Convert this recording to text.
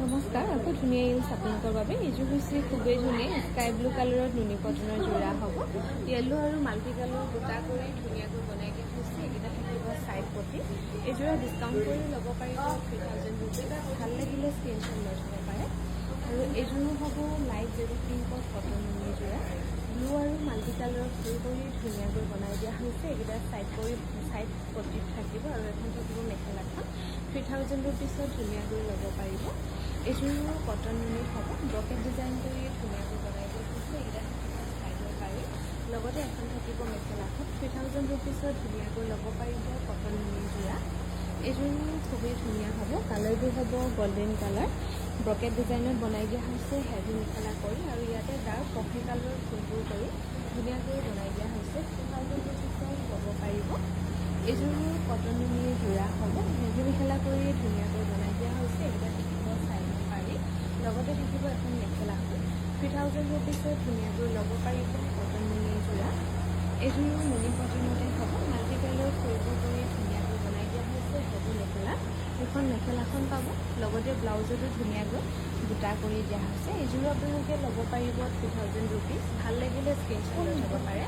নমস্কাৰ, আকৌ ধুনীয়া ইলছ আপোনালোকৰ বাবে। এইযোৰ হৈছে খুবেই ধুনীয়া স্কাই ব্লু কালাৰত নুনি কটনৰ যোৰা হ'ব। য়েল্লো আৰু মাল্টি কালাৰ গোটা কৰি ধুনীয়াকৈ বনাই দিয়া হৈছে। এইকেইটা থাকিব ছাইড পটি। এইযোৰা ডিছকাউণ্ট কৰি ল'ব পাৰিব 3000 ৰুপিজ। ভাল লাগিলে স্ক্ৰীনশ্বট লৈ থ'ব পাৰে। আৰু এইযোৰো হ'ব লাইট বেবী পিংকত কটন নুনি যোৰা। ব্লু আৰু মাল্টি কালাৰত ফুল কৰি ধুনীয়াকৈ বনাই দিয়া হৈছে। এইকেইটা ছাইড পটিত থাকিব আৰু এখন থাকিব মেখেলাখন। 3000 ৰুপিছত ধুনীয়াকৈ ল'ব পাৰিব। এইযোৰো কটন নুনিত হ'ব। ব্ৰকেট ডিজাইন কৰি ধুনীয়াকৈ বনাই দিয়া হৈছে। এইকেইটা থাকিব ছাইডৰ পাৰি। লগতে এখন থাকিব মেখেলাখন। 3000 ৰুপিছত ধুনীয়াকৈ ল'ব পাৰিব কটন নুনি যোৰা। এইযোৰো খুবেই ধুনীয়া হ'ব। কালাৰবোৰ হ'ব গল্ডেন কালাৰ। ব্ৰকেট ডিজাইনত বনাই দিয়া হৈছে হেভি মেখেলা কৰি, আৰু ইয়াতে ডাৰ্ক কফি কালাৰ ফুলবোৰ কৰি ধুনীয়াকৈ বনাই দিয়া হৈছে। 2000 ৰুপিছত ল'ব পাৰিব। এইযোৰো কটন নুনিৰ যোৰা হ'ব। হেভি মেখেলা কৰি ধুনীয়াকৈ বনাই দিয়া হৈছে। এইকেইটা থাকিব চাইড পাৰি। লগতে থাকিব এখন মেখেলাখন। 3000 ৰুপিছত ধুনীয়াকৈ ল'ব পাৰিব কটন নুনিৰ যোৰা। এইযোৰো নুনি কটনতে হ'ব। মাল্টি কালাৰ ফুলবোৰ কৰি ধুনীয়াকৈ বনাই দিয়া হৈছে হেভি মেখেলা। এখন মেখেলাখন পাব। লগতে ব্লাউজতো ধুনীয়াকৈ বুটা কৰি দিয়া হৈছে। এইযোৰো আপোনালোকে ল'ব পাৰিব 3000 ৰুপিজ। ভাল লাগিলে স্ক্ৰীনশ্বট লৈ থ'ব পাৰে।